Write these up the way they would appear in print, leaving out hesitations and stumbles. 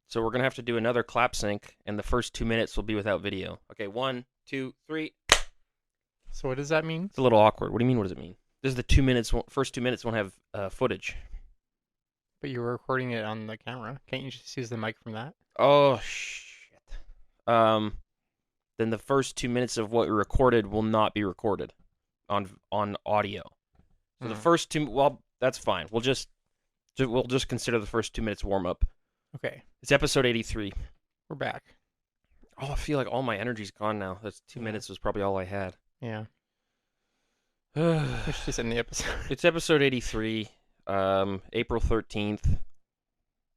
So we're gonna have to do another clap sync, and the first 2 minutes will be without video. Okay, 1, 2, 3. So what does that mean? It's a little awkward. What do you mean? What does it mean? This is the 2 minutes. First 2 minutes won't have footage. But you were recording it on the camera. Can't you just use the mic from that? Oh shit. Um, then the first 2 minutes of what we recorded will not be recorded on audio. So the first two, well, that's fine. We'll just consider the first 2 minutes warm up. Okay, It's episode 83. we're back. Oh, I feel like all my energy's gone now. That's 2 minutes was probably all I had. Yeah, we should just end the episode. It's episode 83. April 13th.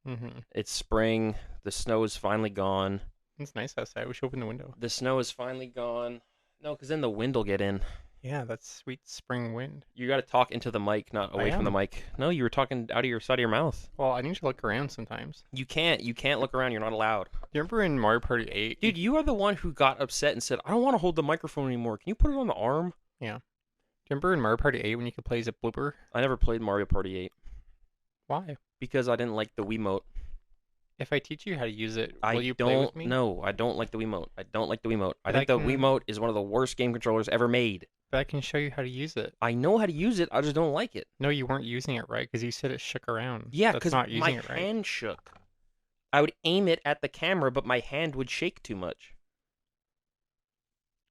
Mm-hmm. It's spring. The snow is finally gone. It's nice outside. We should open the window. The snow is finally gone. No, because then the wind will get in. Yeah, that's sweet spring wind. You got to talk into the mic, not away from the mic. No, you were talking out of your side of your mouth. Well, I need to look around sometimes. You can't. You can't look around. You're not allowed. Do you remember in Mario Party 8? Dude, you are the one who got upset and said, I don't want to hold the microphone anymore. Can you put it on the arm? Yeah. Do you remember in Mario Party 8 when you could play as a blooper? I never played Mario Party 8 Why? because I didn't like the Wiimote. If I teach you how to use it, I will you play with don't me? know. I don't like the Wiimote. I don't like the Wiimote. I But think I the can- Wiimote is one of the worst game controllers ever made. But I can show you how to use it. I know how to use it. I just don't like it. No, you weren't using it right because you said it shook around. Yeah, That's because not my using it right. hand shook. I would aim it at the camera, but my hand would shake too much.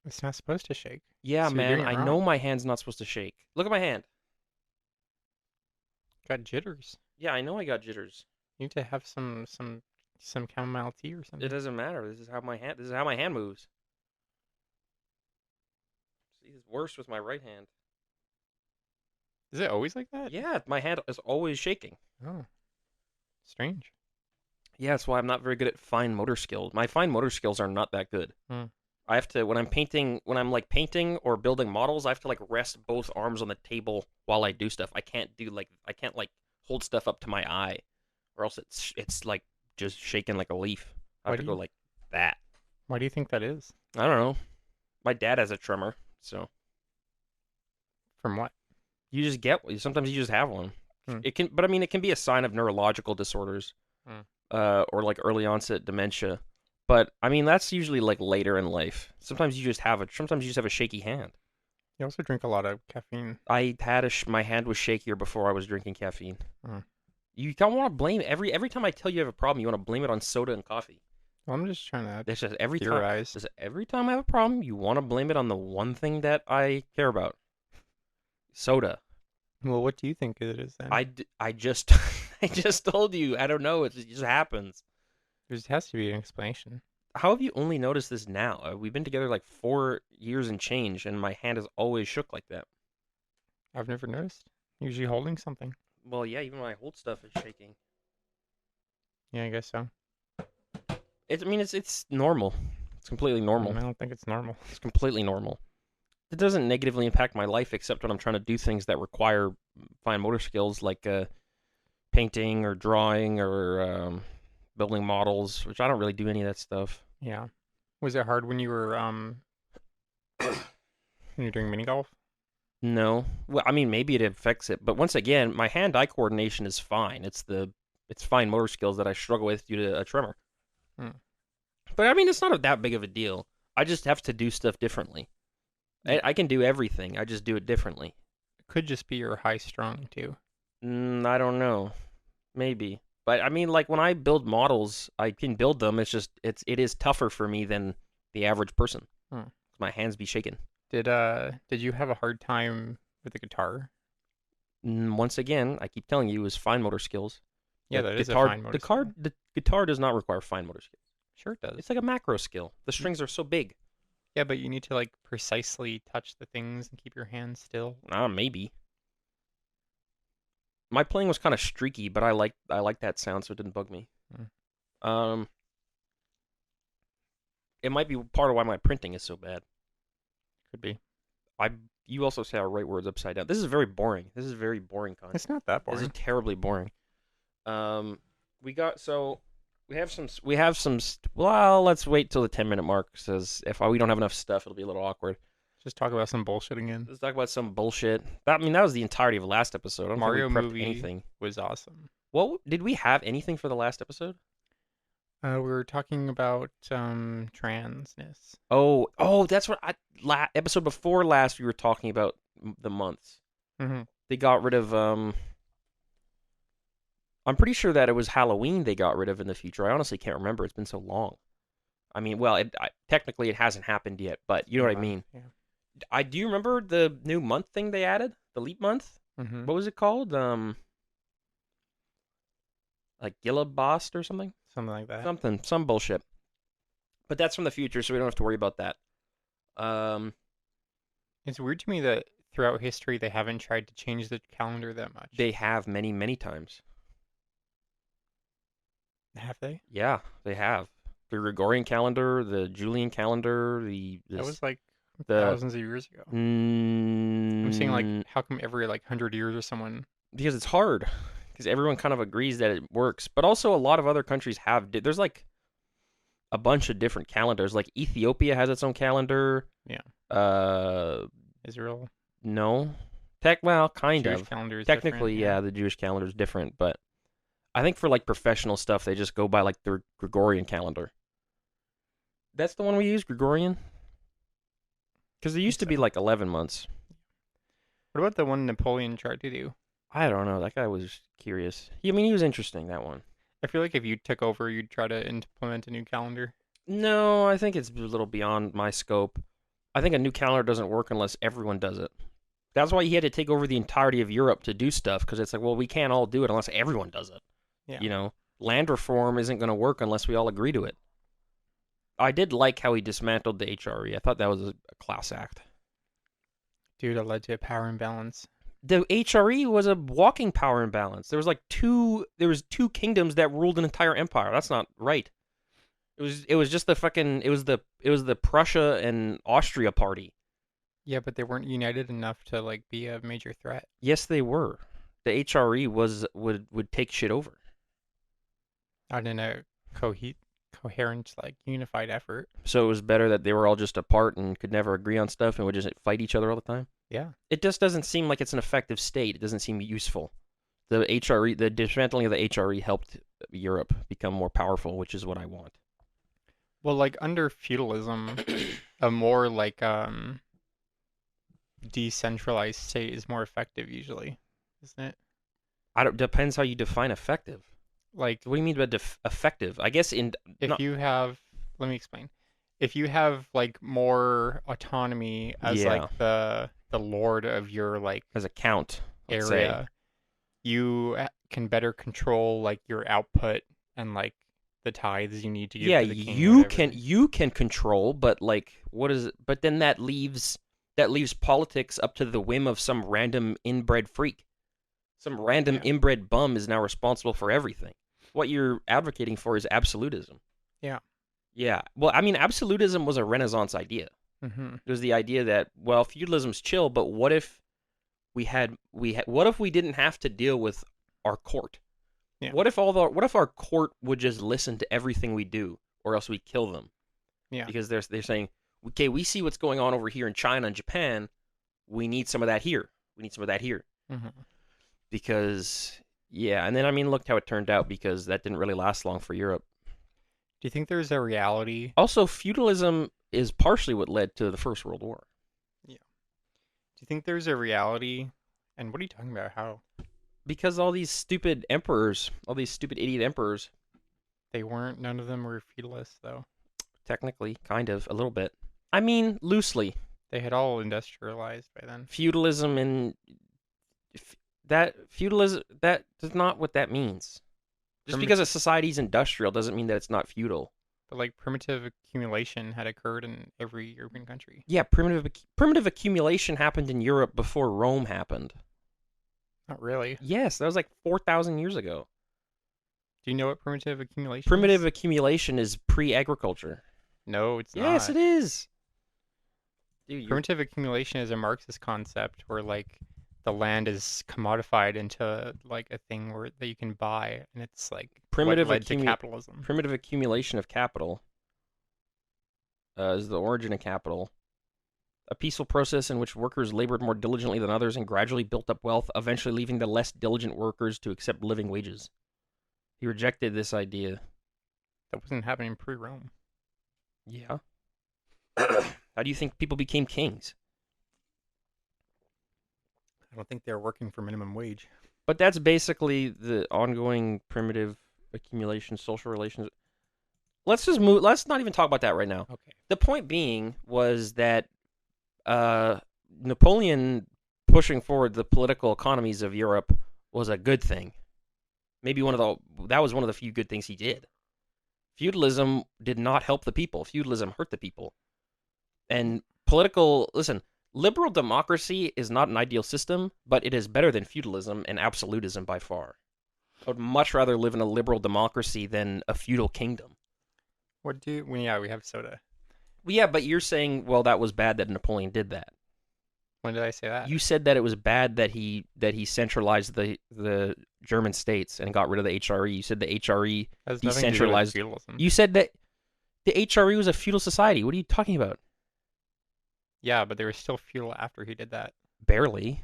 It's not supposed to shake. Yeah, So you're man, doing it I wrong. know my hand's not supposed to shake. Look at my hand. Got jitters. Yeah, I know I got jitters. You need to have some chamomile tea or something. It doesn't matter. This is how my hand moves. See, it's worse with my right hand. Is it always like that? Yeah, my hand is always shaking. Oh, strange. Yeah, that's why I'm not very good at fine motor skills. My fine motor skills are not that good. Hmm. I have to when I'm painting or building models, I have to like rest both arms on the table while I do stuff. I can't hold stuff up to my eye, or else it's like just shaking like a leaf. I Why have to do go you- like that. Why do you think that is? I don't know. My dad has a tremor, so From what? you just get sometimes you just have one. Hmm. It can be a sign of neurological disorders, Hmm. or like early onset dementia. But I mean that's usually like later in life. Sometimes you just have a shaky hand. You also drink a lot of caffeine. My hand was shakier before I was drinking caffeine. Hmm. You don't want to blame every time I tell you have a problem, you want to blame it on soda and coffee. Well, I'm just trying to That's just every time. theorize. Every time I have a problem, you want to blame it on the one thing that I care about. Soda. Well, what do you think it is then? I just I just told you. I don't know. It just happens. There has to be an explanation. How have you only noticed this now? We've been together like 4 years and change, and my hand has always shook like that. I've never noticed. Usually holding something. Well, yeah, even when I hold stuff, it's shaking. Yeah, I guess so. It's normal. It's completely normal. I don't think it's normal. It's completely normal. It doesn't negatively impact my life except when I'm trying to do things that require fine motor skills like painting or drawing or building models, which I don't really do any of that stuff. Yeah. Was it hard when you were when you're doing mini golf? No. Well, I mean, maybe it affects it, but once again, my hand-eye coordination is fine. It's fine motor skills that I struggle with due to a tremor. Hmm. But I mean, it's not that big of a deal. I just have to do stuff differently. I can do everything. I just do it differently. It could just be your high strung too. I don't know. Maybe. But I mean, like when I build models, I can build them. It is tougher for me than the average person. Hmm. My hands be shaking. Did you have a hard time with the guitar? Once again, I keep telling you, it was fine motor skills. Yeah, The that is a guitar, fine motor the skill. car, the guitar does not require fine motor skills. Sure it does. It's like a macro skill. The strings are so big. Yeah, but you need to like precisely touch the things and keep your hands still. Maybe. My playing was kind of streaky, but I like that sound, so it didn't bug me. Hmm. It might be part of why my printing is so bad. Could be. You also say I write words upside down. This is very boring. This is very boring content. It's not that This is boring. terribly boring. We have some. Well, let's wait till the 10-minute mark. Says if we don't have enough stuff, it'll be a little awkward. Just talk about some bullshit again. Let's talk about some bullshit. That was the entirety of last episode. I don't Mario think we prepped movie. anything. Was awesome. What did we have anything for the last episode? We were talking about transness. Oh, that's what episode before last we were talking about the months. Mm-hmm. They got rid of I'm pretty sure that it was Halloween they got rid of in the future. I honestly can't remember. It's been so long. I mean, well, technically it hasn't happened yet, but you know what I mean. Yeah. I do you remember the new month thing they added, the leap month. Mm-hmm. What was it called? Like Gillibost or something. Something like that. Some bullshit. But that's from the future, so we don't have to worry about that. It's weird to me that throughout history they haven't tried to change the calendar that much. They have many, many times. Have they? Yeah, they have. The Gregorian calendar, the Julian calendar, That was like the thousands of years ago. I'm saying like, how come every like 100 years or someone? because it's hard. Because everyone kind of agrees that it works, but also a lot of other countries have. There's like a bunch of different calendars. Like Ethiopia has its own calendar. Yeah. Israel. No. Kind Jewish of. calendar is Technically, different, yeah, the Jewish calendar is different, but I think for like professional stuff, they just go by like their Gregorian calendar. That's the one we use, Gregorian? Because there used to be like 11 months. What about the one Napoleon tried to do? I don't know. That guy was curious. I mean, he was interesting, that one. I feel like if you took over, you'd try to implement a new calendar. No, I think it's a little beyond my scope. I think a new calendar doesn't work unless everyone does it. That's why he had to take over the entirety of Europe to do stuff, because it's like, well, we can't all do it unless everyone does it. Yeah. You know, land reform isn't going to work unless we all agree to it. I did like how he dismantled the HRE. I thought that was a class act. Dude, it led to a power imbalance. The HRE was a walking power imbalance. There was two kingdoms that ruled an entire empire. That's not right. It was just the Prussia and Austria party. Yeah, but they weren't united enough to like be a major threat. Yes, they were. The HRE would take shit over. Not in a coherent, like unified effort. So it was better that they were all just apart and could never agree on stuff and would just fight each other all the time. Yeah. It just doesn't seem like it's an effective state. It doesn't seem useful. The dismantling of the HRE helped Europe become more powerful, which is what I want. Well, like under feudalism, a more like decentralized state is more effective usually, isn't it? Depends how you define effective. Like, what do you mean by effective? I guess you have, let me explain. If you have like more autonomy as like the lord of your like as a count area, you can better control like your output and like the tithes you need to give to the king. you can control, but like what is it? But then that leaves politics up to the whim of some random inbred freak. Some random inbred bum is now responsible for everything. What you're advocating for is absolutism. Yeah. Yeah. Well, I mean, absolutism was a Renaissance idea. Mm-hmm. It was the idea that, well, feudalism's chill, but what if what if we didn't have to deal with our court? Yeah. What if our court would just listen to everything we do, or else we kill them? Yeah. Because they're saying, okay, we see what's going on over here in China and Japan. We need some of that here. We need some of that here. Mm-hmm. Because, yeah, and then, I mean, look how it turned out, because that didn't really last long for Europe. Do you think there's a reality? Also, feudalism is partially what led to the First World War. Yeah. Do you think there's a reality? And what are you talking about? How? Because all these stupid emperors, all these stupid idiot emperors. They weren't, none of them were feudalists, though. Technically, kind of, a little bit. I mean, loosely. They had all industrialized by then. Feudalism and... feudalism, that is not what that means. Just because a society's industrial doesn't mean that it's not feudal. But like primitive accumulation had occurred in every European country. Yeah, primitive accumulation happened in Europe before Rome happened. Not really. Yes, that was like 4,000 years ago. Do you know what primitive accumulation Primitive accumulation is pre-agriculture. No, it's not. Yes, it is. Dude, primitive accumulation is a Marxist concept where like the land is commodified into like a thing that you can buy, and it's like primitive what led to capitalism. Primitive accumulation of capital is the origin of capital. A peaceful process in which workers labored more diligently than others and gradually built up wealth, eventually leaving the less diligent workers to accept living wages. He rejected this idea. That wasn't happening pre-Rome. Yeah. How do you think people became kings? I don't think they're working for minimum wage. But that's basically the ongoing primitive accumulation, social relations. Let's just move. Let's not even talk about that right now. Okay. The point being was that Napoleon pushing forward the political economies of Europe was a good thing. Maybe that was one of the few good things he did. Feudalism did not help the people. Feudalism hurt the people. And liberal democracy is not an ideal system, but it is better than feudalism and absolutism by far. I would much rather live in a liberal democracy than a feudal kingdom. Yeah, we have soda. Well, yeah, but you're saying, well, that was bad that Napoleon did that. When did I say that? You said that it was bad that he centralized the German states and got rid of the HRE. You said the HRE decentralized. You said that the HRE was a feudal society. What are you talking about? Yeah, but they were still feudal after he did that. Barely.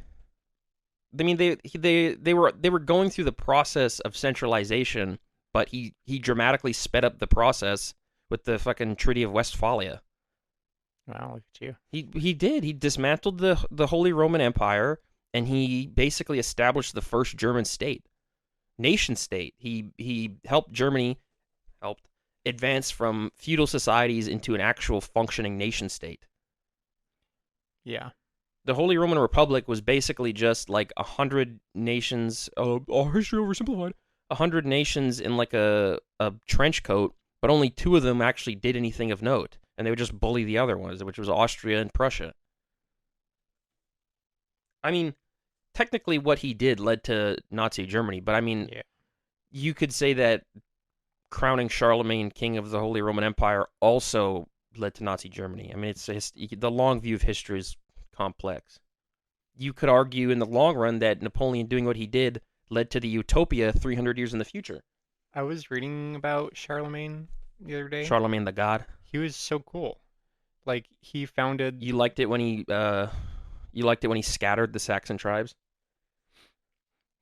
I mean, they were going through the process of centralization, but he dramatically sped up the process with the fucking Treaty of Westphalia. Wow, look at you. He did. He dismantled the Holy Roman Empire, and he basically established the first German state, nation state. He helped Germany advance from feudal societies into an actual functioning nation state. Yeah. The Holy Roman Republic was basically just like 100 nations. Our history oversimplified. 100 nations in like a trench coat, but only 2 of them actually did anything of note, and they would just bully the other ones, which was Austria and Prussia. I mean, technically what he did led to Nazi Germany, but I mean, yeah. You could say that crowning Charlemagne king of the Holy Roman Empire also led to Nazi Germany. I mean, the long view of history is complex. You could argue in the long run that Napoleon doing what he did led to the utopia 300 years in the future. I was reading about Charlemagne the other day. Charlemagne the God. He was so cool. Like, he founded... You liked it when he scattered the Saxon tribes?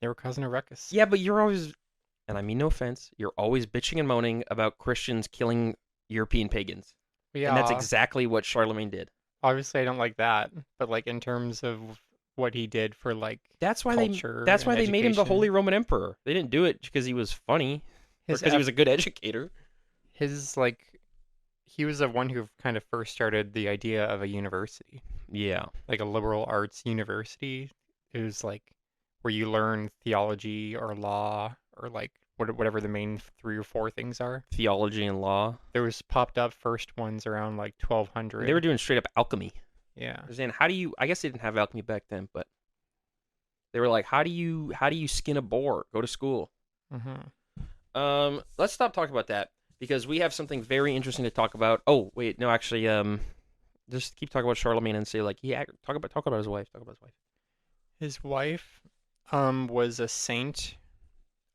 They were causing a ruckus. Yeah, but you're always, and I mean no offense, you're always bitching and moaning about Christians killing European pagans. Yeah. And that's exactly what Charlemagne did. Obviously, I don't like that, but like in terms of what he did for like that's why culture they education. Made him the Holy Roman Emperor. They didn't do it because he was funny, or because he was a good educator. He was the one who kind of first started the idea of a university. Yeah, like a liberal arts university. It was like where you learn theology or law or like whatever the main 3 or 4 things are. Theology and law. There was popped up first ones around like 1200. They were doing straight up alchemy. Yeah. They're saying, I guess they didn't have alchemy back then, but they were like, how do you skin a boar? Go to school. Mm-hmm. Let's stop talking about that because we have something very interesting to talk about. Oh, wait, no, actually, just keep talking about Charlemagne and say like, talk about his wife. Talk about his wife. His wife, was a saint.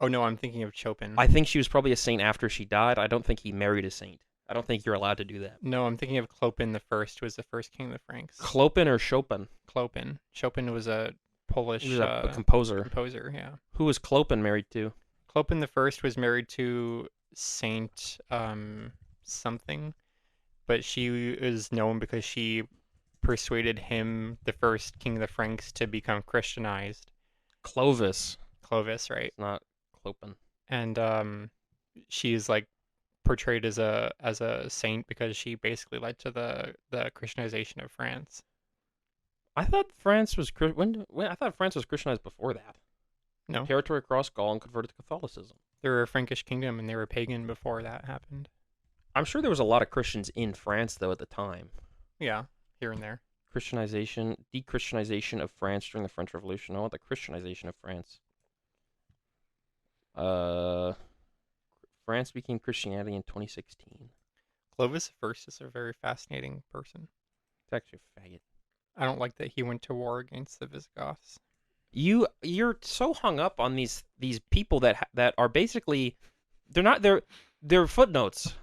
Oh no, I'm thinking of Chopin. I think she was probably a saint after she died. I don't think he married a saint. I don't think you're allowed to do that. No, I'm thinking of Clopin the First, who was the first king of the Franks. Clopin or Chopin? Clopin. Chopin was a Polish. He was a composer. Composer, yeah. Who was Clopin married to? Clopin the First was married to Saint something, but she is known because she persuaded him, the first king of the Franks, to become Christianized. Clovis, right? Not Clopin. And she's like portrayed as a saint because she basically led to the Christianization of France. I thought France was I thought France was Christianized before that. No. Territory across Gaul and converted to Catholicism. They were a Frankish kingdom and they were pagan before that happened. I'm sure there was a lot of Christians in France though at the time. Yeah, here and there. Dechristianization of France during the French Revolution. Oh, the Christianization of France. France became Christianity in 2016. Clovis I is a very fascinating person. It's actually a faggot. I don't like that he went to war against the Visigoths. You're so hung up on these people that are basically they're footnotes.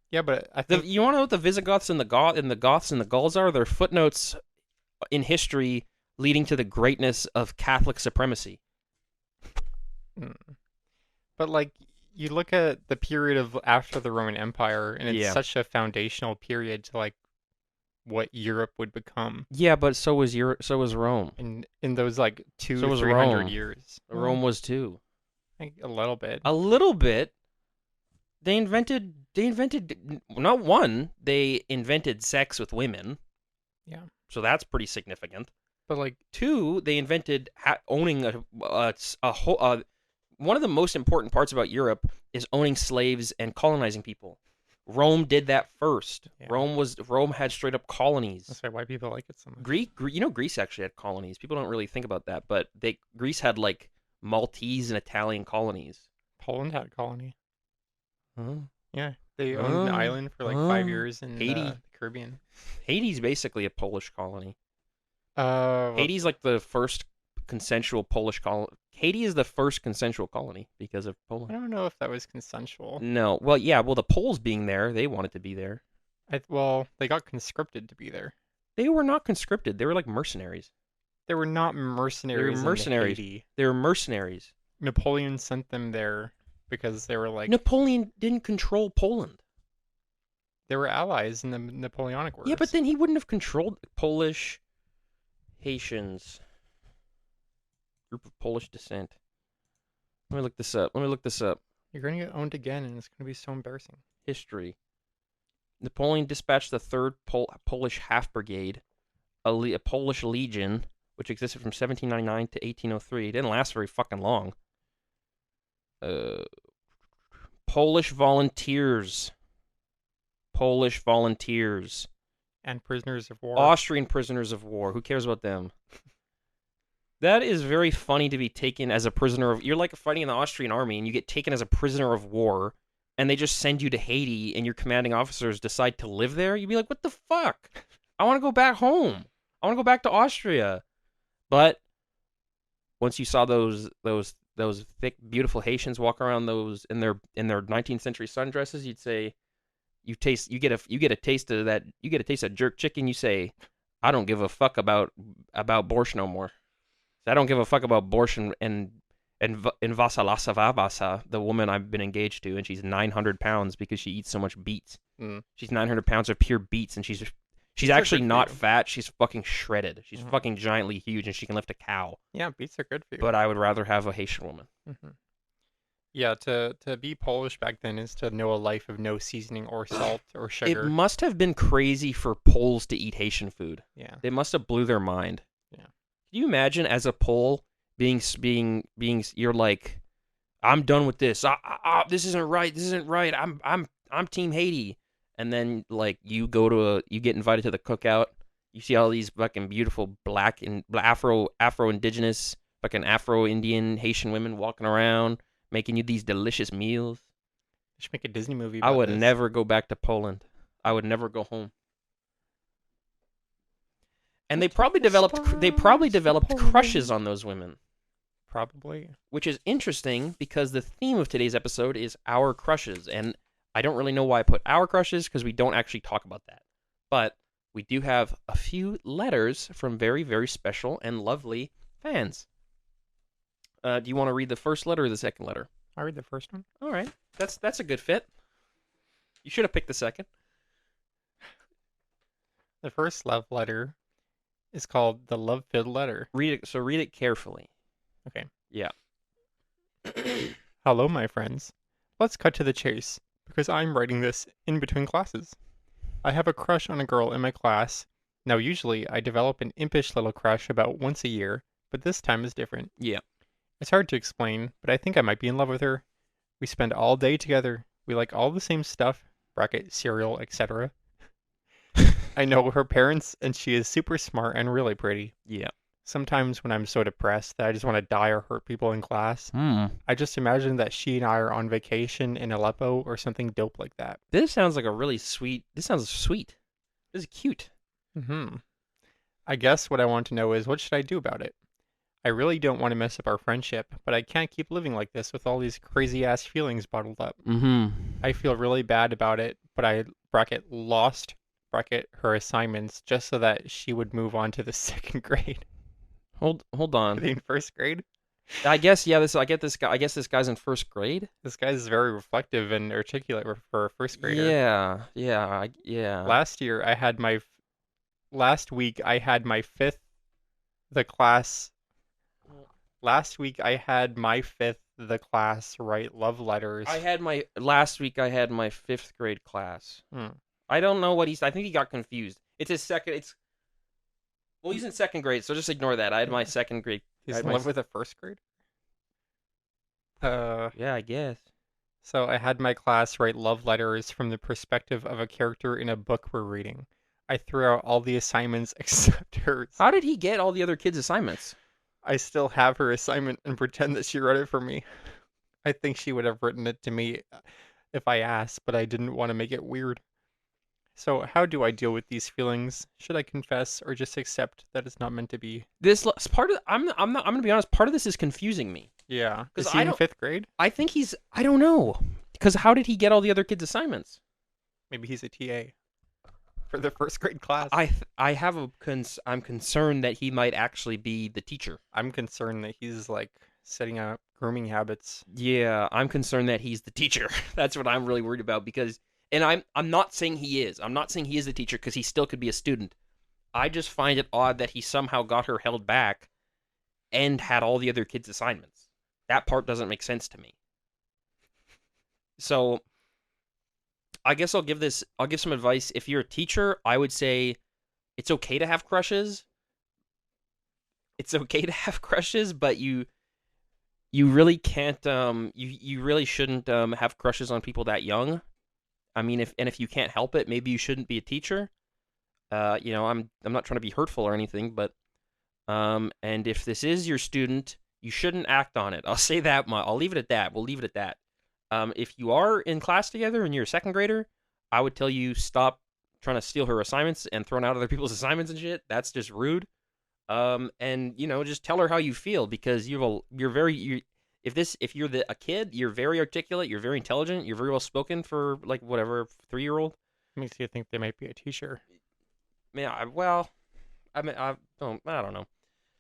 Yeah, but I think you want to know what the Visigoths and the Goths and the Gauls are? They're footnotes in history leading to the greatness of Catholic supremacy. But like you look at the period of after the Roman Empire, and it's Yeah. such a foundational period to like what Europe would become Yeah, but so was Rome. in those like So two, was 300 Rome. years. Well, Rome was too. I think a little bit. A little bit. They invented not one, they invented sex with women. Yeah. So that's pretty significant. But like, Two, they invented owning a whole. One of the most important parts about Europe is owning slaves and colonizing people. Rome did that first. yeah, Rome had straight up colonies. that's why people like it so much. Greece actually had colonies. People don't really think about that, but Greece had like Maltese and Italian colonies. Poland had a colony. Huh? Yeah, they owned an island for like 5 years in Haiti. the Caribbean. Haiti's basically a Polish colony. Well, Haiti's like the first consensual Polish colony. Haiti is the first consensual colony because of I Poland. don't know if that was consensual. No, well, yeah, well, the Poles being there, they wanted to be there. Well, they got conscripted to be there. They were not conscripted. They were like mercenaries. They were not mercenaries. They were mercenaries. In Haiti. They were mercenaries. Napoleon sent them there because they were like Napoleon didn't control Poland. they were allies in the Napoleonic Wars. Yeah, but then he wouldn't have controlled Polish Haitians. Group of Polish descent. Let me look this up. You're gonna get owned again, and it's gonna be so embarrassing. History. Napoleon dispatched the 3rd Polish Half Brigade, a Polish legion, which existed from 1799 to 1803. It didn't last very fucking long. Polish volunteers. And prisoners of war. Austrian prisoners of war. Who cares about them? That is very funny to be taken as a prisoner of. You're like fighting in the Austrian army, and you get taken as a prisoner of war, and they just send you to Haiti, and your commanding officers decide to live there. You'd be like, "What the fuck? I want to go back home. I want to go back to Austria." But once you saw those thick, beautiful Haitians walk around those in their 19th century sundresses, you'd say, you get a taste of that. You get a taste of jerk chicken. You say, "I don't give a fuck about borscht no more. I don't give a fuck about borscht and Vasalasa Vavasa, the woman I've been engaged to, and she's 900 pounds because she eats so much beets. She's 900 pounds of pure beets, and she's actually not fat. She's fucking shredded. She's fucking giantly huge, and she can lift a cow. Yeah, beets are good for you. But I would rather have a Haitian woman. Yeah, to be Polish back then is to know a life of no seasoning or salt or sugar. It must have been crazy for Poles to eat Haitian food. Yeah. They must have blew their mind. Yeah. Can you imagine as a Pole being you're like, I'm done with this. This isn't right. This isn't right. I'm Team Haiti. And then like you get invited to the cookout. You see all these fucking beautiful black and Afro indigenous fucking Afro Indian Haitian women walking around making you these delicious meals. You should make a Disney movie. I would never go back to Poland. I would never go home. And they probably developed crushes on those women. Probably. Which is interesting because the theme of today's episode is our crushes, and I don't really know why I put our crushes because we don't actually talk about that. But we do have a few letters from very, very special and lovely fans. Do you want to read the first letter or the second letter? I'll read the first one. All right. That's a good fit. You should have picked the second. The first love letter is called the Love-Filled Letter. Read it carefully. Okay. Yeah. Hello, my friends. Let's cut to the chase, because I'm writing this in between classes. I have a crush on a girl in my class. Now, usually, I develop an impish little crush about once a year, but this time is different. Yeah. It's hard to explain, but I think I might be in love with her. We spend all day together. We like all the same stuff, bracket, cereal, etc. I know her parents, and she is super smart and really pretty. Yeah. Sometimes when I'm so depressed that I just want to die or hurt people in class, I just imagine that she and I are on vacation in Aleppo or something dope like that. This sounds like a really sweet. This sounds sweet. This is cute. I guess what I want to know is, what should I do about it? I really don't want to mess up our friendship, but I can't keep living like this with all these crazy-ass feelings bottled up. I feel really bad about it, but I, bracket, lost, bracket, her assignments just so that she would move on to the second grade. Hold on. In first grade? I guess yeah. I get this guy. I guess this guy's in first grade. This guy's very reflective and articulate for a first grader. Yeah, yeah, yeah. Last year, I had my last week I had my fifth the class last week I had my fifth the class write love I letters. had my last week. I had my fifth grade class. Hmm. I don't know what he's. I think he got confused. It's his second. It's well, he's in second grade, so just ignore that. I had my second grade. I He's had in my. love with a first grade. Uh, Yeah, I guess. so I had my class write love letters from the perspective of a character in a book we're reading. I threw out all the assignments except hers. How did he get all the other kids' assignments? I still have her assignment and pretend that she wrote it for me. I think she would have written it to me if I asked, but I didn't want to make it weird. So, how do I deal with these feelings? Should I confess or just accept that it's not meant to be? Part of. I'm not. I'm gonna be honest. Part of this is confusing me Yeah. because Is he I in don't. fifth grade? I think he's. I don't know. Because how did he get all the other kids' assignments? Maybe he's a TA for the first grade class. I have a I'm concerned that he might actually be the teacher. I'm concerned that he's like setting up grooming habits. Yeah, I'm concerned that he's the teacher. That's what I'm really worried about because and I'm not saying he is. I'm not saying he is the teacher because he still could be a student. I just find it odd that he somehow got her held back and had all the other kids' assignments. That part doesn't make sense to me. So, I'll give some advice. If you're a teacher, I would say it's okay to have crushes. It's okay to have crushes, but you really can't you really shouldn't have crushes on people that young. I mean, if you can't help it, maybe you shouldn't be a teacher. I'm not trying to be hurtful or anything, but and if this is your student, you shouldn't act on it. I'll say that much. I'll leave it at that. We'll leave it at that. If you are in class together and you're a second grader, I would tell you stop trying to steal her assignments and throwing out other people's assignments and shit. That's just rude. And just tell her how you feel because if you're a kid, you're very articulate, you're very intelligent, you're very well spoken for like whatever 3-year-old. Makes you think they might be a teacher. Yeah, I mean, I don't know.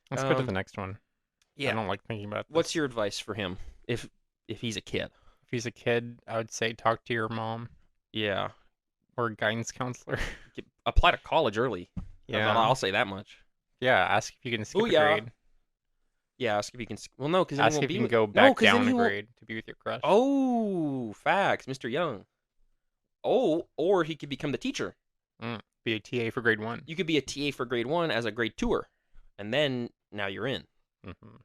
Let's go to the next one. I Yeah. don't like thinking about this. What's your advice for him if he's a kid? If he's a kid, I would say talk to your mom Yeah, or a guidance counselor. apply to college early. Yeah. I'll say that much. Yeah, ask if you can skip a Booyah. grade. Yeah, ask if you can. Well, no, because then he Ask won't if be you can with. go No, back because then down he a won't. grade to be with your crush. Oh, facts, Mr. Young. Oh, or he could become the teacher. Be a TA for grade 1. You could be a TA for grade 1 as a grade 2er, and then now you're in. Mm-hmm.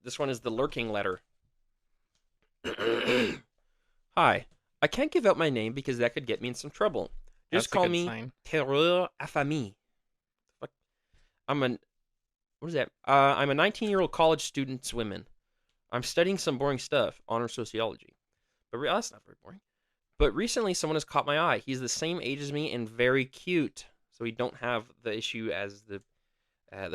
This one is the lurking letter. Hi, I can't give out my name because that could get me in some trouble. That's Just a call good me sign. Terreur affamé. Fuck. What is that? I'm a 19-year-old college student woman. I'm studying some boring stuff, honor sociology. But that's not very boring. But recently, someone has caught my eye. He's the same age as me and very cute. So we don't have the issue as the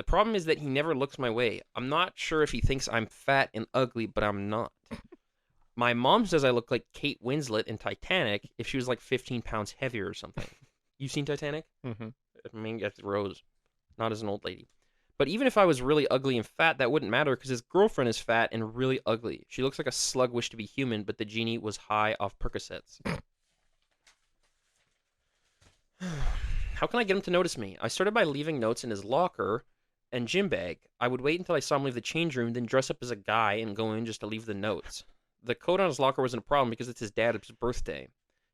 problem is that he never looks my way. I'm not sure if he thinks I'm fat and ugly, but I'm not. My mom says I look like Kate Winslet in Titanic if she was like 15 pounds heavier or something. You seen Titanic? Mm-hmm. I mean, that's Rose, not as an old lady. But even if I was really ugly and fat, that wouldn't matter because his girlfriend is fat and really ugly. She looks like a slug wished to be human, but the genie was high off Percocets. How can I get him to notice me? I started by leaving notes in his locker and gym bag. I would wait until I saw him leave the change room, then dress up as a guy and go in just to leave the notes. The coat on his locker wasn't a problem because it's his dad's birthday.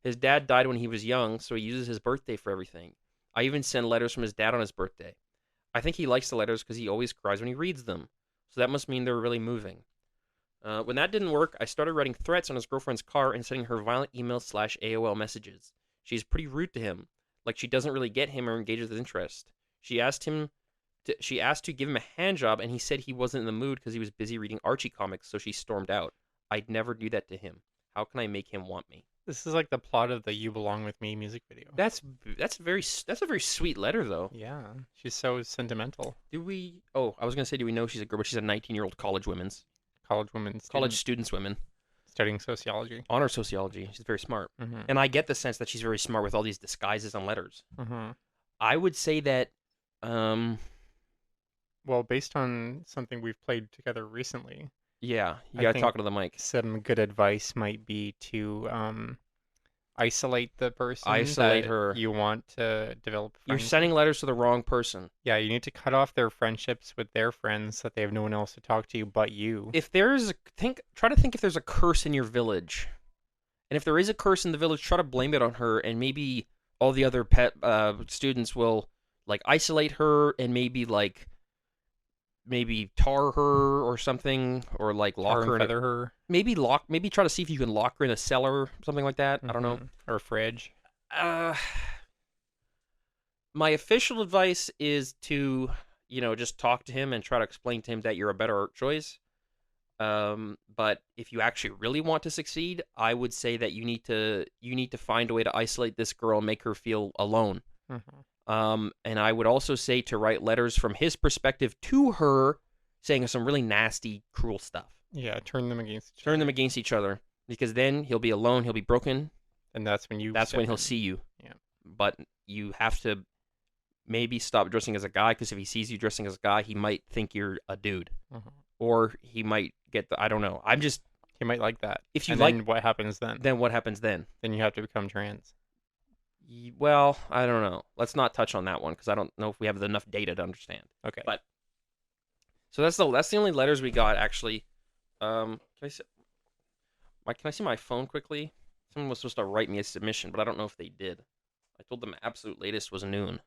His dad died when he was young, so he uses his birthday for everything. I even send letters from his dad on his birthday. I think he likes the letters because he always cries when he reads them, so that must mean they're really moving. When that didn't work, I started writing threats on his girlfriend's car and sending her violent email/AOL messages. She's pretty rude to him, like she doesn't really get him or engage with his interest. She asked to give him a hand job, and he said he wasn't in the mood because he was busy reading Archie comics, so she stormed out. I'd never do that to him. How can I make him want me? This is like the plot of the "You Belong with Me" music video. That's a very sweet letter though. Yeah, she's so sentimental. Do we? Oh, I was gonna say, do we know she's a girl? But she's a 19-year-old college College woman, students women, studying sociology. honor sociology. She's very smart, Mm-hmm. and I get the sense that she's very smart with all these disguises and letters. Mm-hmm. I would say that, um, Well, based on something we've played together recently, Yeah, you I gotta think talk to the mic. some good advice might be to isolate the person Isolate that her. you want to develop You're friends with. sending letters to the wrong person. Yeah, you need to cut off their friendships with their friends so that they have no one else to talk to but you. If there's a try to think if there's a curse in your village. And if there is a curse in the village, try to blame it on her, and maybe all the other pet students will like isolate her and maybe tar her or something, or like Tar lock and her in a feather her. maybe try to see if you can lock her in a cellar, something like that. I don't know. Or a fridge. Uh, my official advice is to just talk to him and try to explain to him that you're a better choice. But if you actually really want to succeed, I would say that you need to find a way to isolate this girl and make her feel alone. Hmm. And I would also say to write letters from his perspective to her, saying some really nasty, cruel stuff. Yeah, turn them against each Turn them other. against each other, because then he'll be alone, he'll be broken. And that's when you That's step when he'll in. see you. Yeah. But you have to maybe stop dressing as a guy, because if he sees you dressing as a guy, he might think you're a dude, Hmm. or he might get the I don't know. I'm just He might like that. if you And like, then what happens then? then what happens then? Then you have to become trans. Well, I don't know. Let's not touch on that one because I don't know if we have enough data to understand. Okay. But so that's the only letters we got actually. Can I see my phone quickly? Someone was supposed to write me a submission, but I don't know if they did. I told them absolute latest was noon,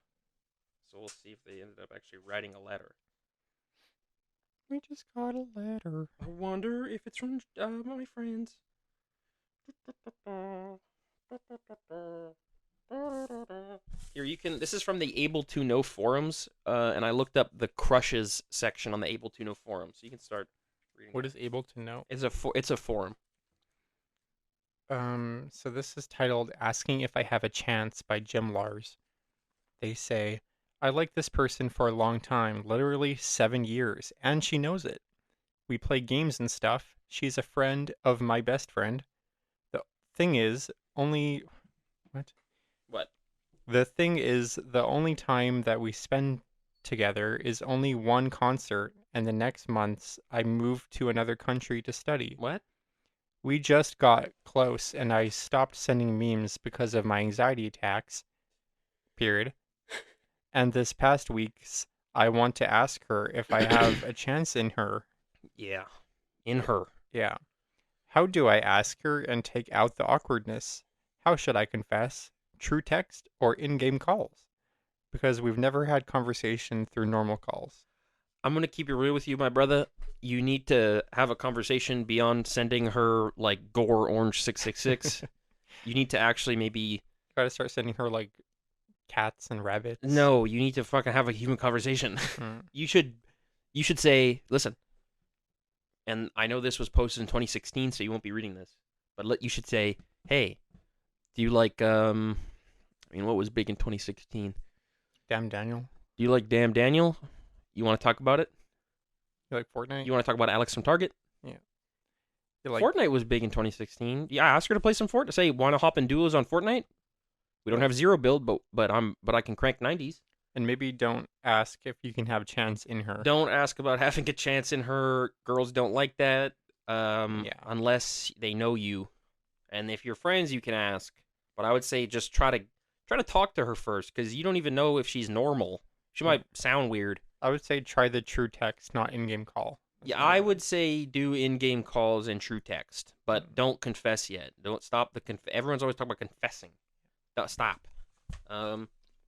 so we'll see if they ended up actually writing a letter. We just got a letter. I wonder if it's from my friends. Here you can. This is from the Able to Know forums, and I looked up the crushes section on the Able to Know forum, so you can start reading. What is able to know? It's a forum. So this is titled Asking If I Have a Chance by Jim Lars. They say, I like this person for a long time, literally 7 years, and she knows it. We play games and stuff. She's a friend of my best friend. The thing is, only. What? What? The thing is, the only time that we spend together is only one concert, and the next months I move to another country to study. What? We just got close, and I stopped sending memes because of my anxiety attacks. Period. And this past week's, I want to ask her if I have a chance in her. Yeah, in her. Yeah. How do I ask her and take out the awkwardness? How should I confess? True text or in game calls? Because we've never had conversation through normal calls. I'm gonna keep it real with you, my brother. You need to have a conversation beyond sending her like gore orange 666. You need to actually maybe Gotta start sending her like cats and rabbits. no. You need to fucking have a human conversation. Mm. you should say, listen. And I know this was posted in 2016, so you won't be reading this. But you should say, hey, do you like what was big in 2016? Damn Daniel. Do you like Damn Daniel? You want to talk about it? You like Fortnite? You want to talk about Alex from Target? Yeah. You like Fortnite was big in 2016. Yeah, ask her to play some Fortnite. Say, want to hop in duos on Fortnite? We don't have zero build, but I can crank 90s. and maybe don't ask if you can have a chance in her. Don't ask about having a chance in her. Girls don't like that. Yeah. Unless they know you, and if you're friends, you can ask. But I would say just try to talk to her first, because you don't even know if she's normal. She might sound weird. I would say try the true text, not in-game call. Yeah, I would say do in-game calls and true text, but don't confess yet. Don't stop the everyone's always talking about confessing. Don't stop.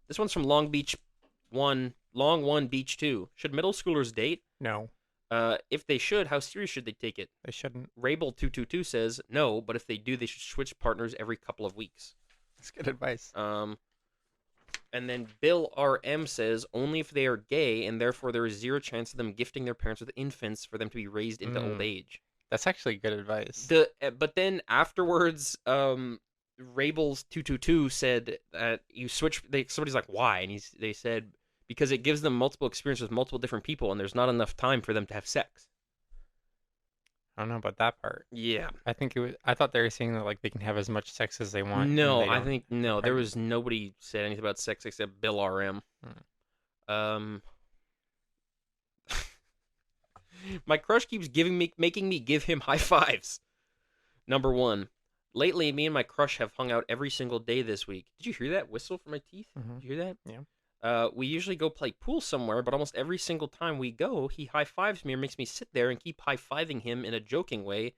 This one's from Long One Beach 2. Should middle schoolers date? No, If they should, how serious should they take it? they shouldn't. Rabel222 says no, but if they do, they should switch partners every couple of weeks. That's good advice. And then Bill RM says only if they are gay, and therefore there is zero chance of them gifting their parents with infants for them to be raised into old age. That's actually good advice. But then afterwards, Rabels222 said that you switch. Somebody's like, why? And they said because it gives them multiple experience with multiple different people, and there's not enough time for them to have sex. I don't know about that part. Yeah. I thought they were saying that like they can have as much sex as they want. No, and they I don't think get no. There pregnant. was nobody said anything about sex except Bill RM. My crush keeps making me give him high fives. Number 1. Lately, me and my crush have hung out every single day this week. Did you hear that whistle from my teeth? Mm-hmm. Did you hear that? Yeah. We usually go play pool somewhere, but almost every single time we go, he high fives me or makes me sit there and keep high fiving him in a joking way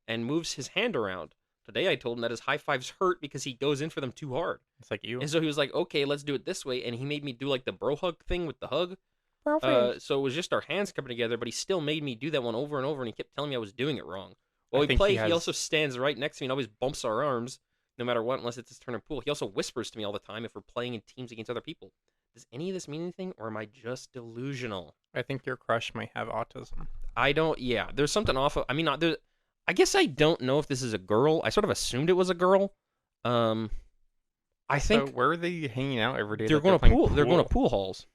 and moves his hand around. Today I told him that his high fives hurt because he goes in for them too hard. It's like you. And so he was like, okay, let's do it this way. And he made me do like the bro hug thing with the hug. Perfect. So it was just our hands coming together, but he still made me do that one over and over, and he kept telling me I was doing it wrong. While I we think play, he he has. also stands right next to me and always bumps our arms, no matter what, unless it's his turn in pool. He also whispers to me all the time if we're playing in teams against other people. Does any of this mean anything, or am I just delusional? I think your crush might have autism. I don't. Yeah, there's something off of. I mean, there. I guess I don't know if this is a girl. I sort of assumed it was a girl. I So think where are they hanging out every day? they're that going to playing pool. They're going to pool halls.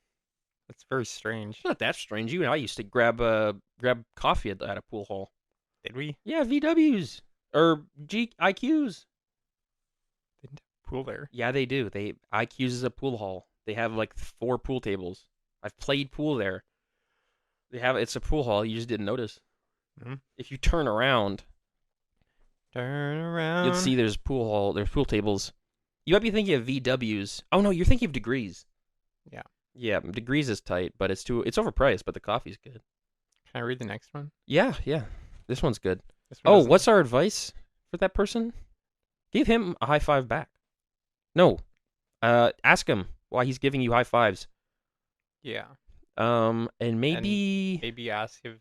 That's very strange. It's not that strange. You and I used to grab coffee at a pool hall. Did we? Yeah, VWs or IQs. They didn't have a pool there. Yeah, they do. IQs is a pool hall. They have like 4 pool tables. I've played pool there. It's a pool hall. You just didn't notice. Mm-hmm. If you turn around, Turn you'll see there's pool tables. You might be thinking of VWs. Oh no, you're thinking of Degrees. Yeah. Yeah, Degrees is tight, but it's overpriced, but the coffee's good. Can I read the next one? Yeah. This one's good. This one doesn't- What's our advice for that person? Give him a high five back. No. Ask him why he's giving you high fives. Yeah. And maybe Maybe ask his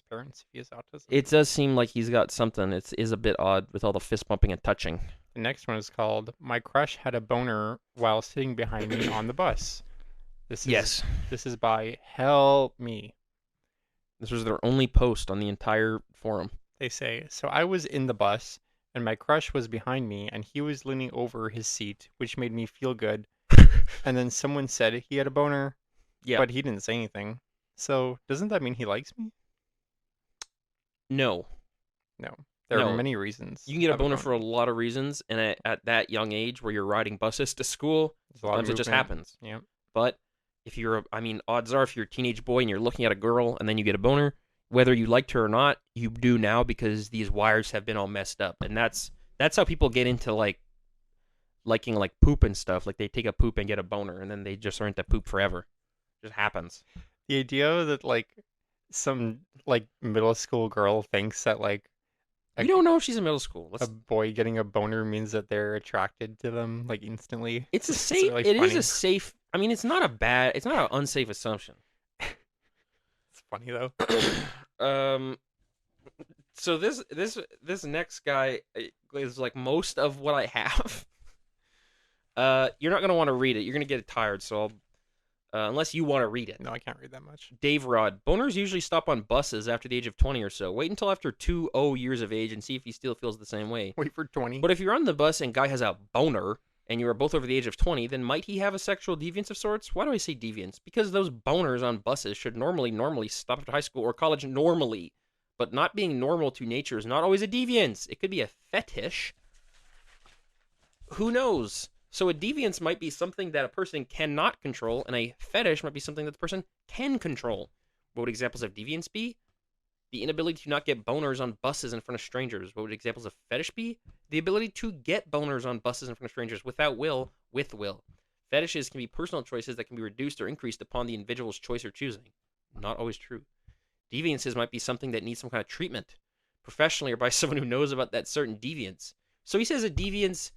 parents if he has autism. it does seem like he's got something. It is a bit odd with all the fist bumping and touching. The next one is called "My Crush Had a Boner While Sitting Behind Me on the Bus." This is by Help Me. This was their only post on the entire forum. They say, so I was in the bus, and my crush was behind me, and he was leaning over his seat, which made me feel good. And then someone said he had a boner, Yeah. but he didn't say anything. So doesn't that mean he likes me? No. No. There No. are many reasons. You can get to a have boner for a lot of reasons, and at that young age where you're riding buses to school, There's a lot of sometimes it just movement. happens. Yeah. But if odds are if you're a teenage boy and you're looking at a girl and then you get a boner, whether you liked her or not, you do now because these wires have been all messed up. And that's how people get into liking like poop and stuff. Like they take a poop and get a boner and then they just are into poop forever. It just happens. The idea that like some like middle school girl thinks that like We don't know if she's in middle school. a boy getting a boner means that they're attracted to them like instantly. It's a It's safe. really It is funny. a safe. I mean, it's not an unsafe assumption. It's funny though. So this next guy is like most of what I have. You're not gonna want to read it. You're gonna get tired. So unless you want to read it. No, I can't read that much. Dave Rod. Boners usually stop on buses after the age of 20 or so. Wait until after 20 years of age and see if he still feels the same way. Wait for 20. But if you're on the bus and guy has a boner and you are both over the age of 20, then might he have a sexual deviance of sorts? Why do I say deviance? Because those boners on buses should normally stop after high school or college normally. But not being normal to nature is not always a deviance. It could be a fetish. Who knows? So a deviance might be something that a person cannot control, and a fetish might be something that the person can control. What would examples of deviance be? The inability to not get boners on buses in front of strangers. What would examples of fetish be? The ability to get boners on buses in front of strangers without will, with will. Fetishes can be personal choices that can be reduced or increased upon the individual's choice or choosing. Not always true. Deviances might be something that needs some kind of treatment, professionally or by someone who knows about that certain deviance. So he says a deviance,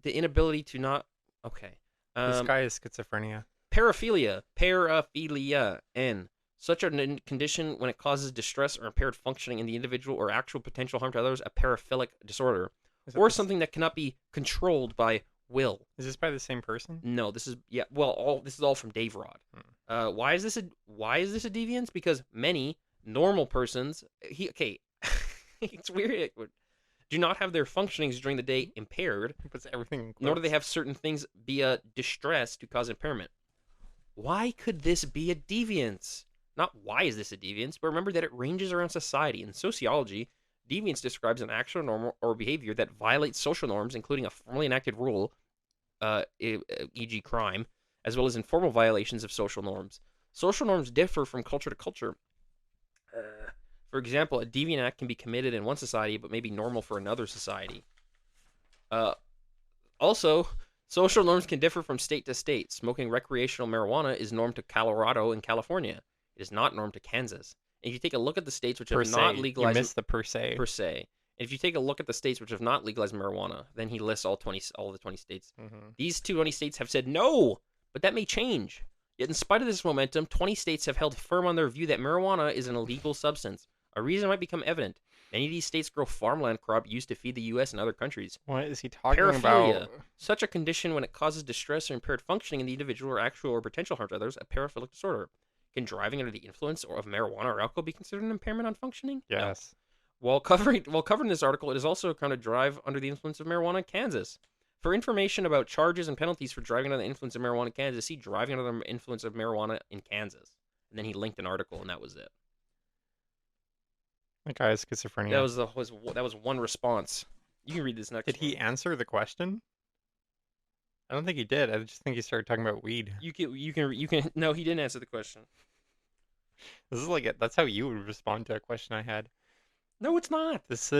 the inability to not... Okay. This guy has schizophrenia. Paraphilia, N. Such a condition when it causes distress or impaired functioning in the individual or actual potential harm to others, a paraphilic disorder. Or something that cannot be controlled by will. Is this by the same person? No, this is this is all from Dave Rod. Why is this a deviance? Because many normal persons it's weird, do not have their functionings during the day impaired, He puts everything in nor do they quotes. have certain things via distress to cause impairment. Why could this be a deviance? Not why is this a deviance, but remember that it ranges around society. In sociology, deviance describes an action or norm or behavior that violates social norms, including a formally enacted rule, e.g. crime, as well as informal violations of social norms. Social norms differ from culture to culture. For example, a deviant act can be committed in one society but may be normal for another society. Uh, Also, social norms can differ from state to state. Smoking recreational marijuana is normed to Colorado and California. It is not normed to Kansas. And if you take a look at the states which Per have not se. You legalized missed the per se. per se, if you take a look at the states which have not legalized marijuana, then he lists all the 20 states. Mm-hmm. These 20 states have said no, but that may change. Yet in spite of this momentum, 20 states have held firm on their view that marijuana is an illegal substance. A reason might become evident. Many of these states grow farmland crop used to feed the U.S. and other countries. What is he talking Paraphilia. about? Such a condition when it causes distress or impaired functioning in the individual or actual or potential harm to others, a paraphilic disorder. Can driving under the influence of marijuana or alcohol be considered an impairment on functioning? Yes. No. While covering this article, it is also kind of drive under the influence of marijuana in Kansas. For information about charges and penalties for driving under the influence of marijuana in Kansas, see driving under the influence of marijuana in Kansas. And then he linked an article, and that was it. That guy has schizophrenia. That was one response. You can read this next. Did he answer the question? I don't think he did. I just think he started talking about weed. You can. No, he didn't answer the question. This is like that's how you would respond to a question I had. No, it's not. This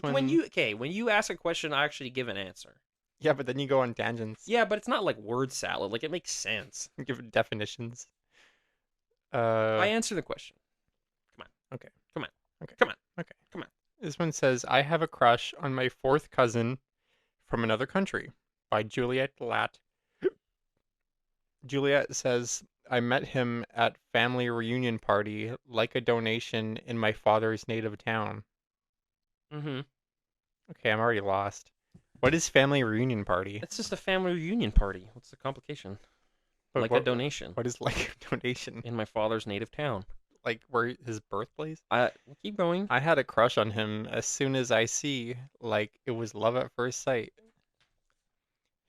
one. When you ask a question, I actually give an answer. Yeah, but then you go on tangents. Yeah, but it's not like word salad. Like it makes sense. Give definitions. I answer the question. Come on. Okay. Come on. Okay. Come on. Okay. Come on. This one says, I have a crush on my fourth cousin from another country by Juliet Latt. Juliet says, I met him at family reunion party, like a donation in my father's native town. Mm-hmm. Okay, I'm already lost. What is family reunion party? It's just a family reunion party. What's the complication? But like a donation. What is like a donation? In my father's native town. Like where his birthplace? Keep going. I had a crush on him as soon as I see, like it was love at first sight.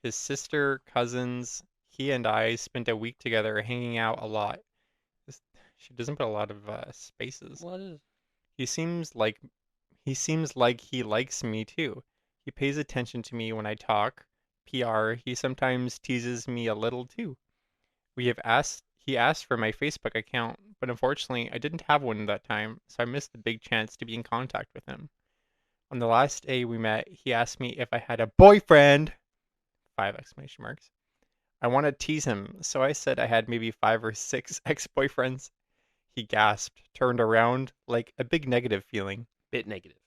His sister, cousins, he and I spent a week together hanging out a lot. She doesn't put a lot of spaces. What is? He seems like he likes me too. He pays attention to me when I talk. PR, he sometimes teases me a little too. He asked for my Facebook account, but unfortunately I didn't have one that time, so I missed the big chance to be in contact with him. On the last day we met, he asked me if I had a boyfriend. 5 exclamation marks. I want to tease him, so I said I had maybe 5 or 6 ex-boyfriends. He gasped, turned around, like a big negative feeling. Bit negative.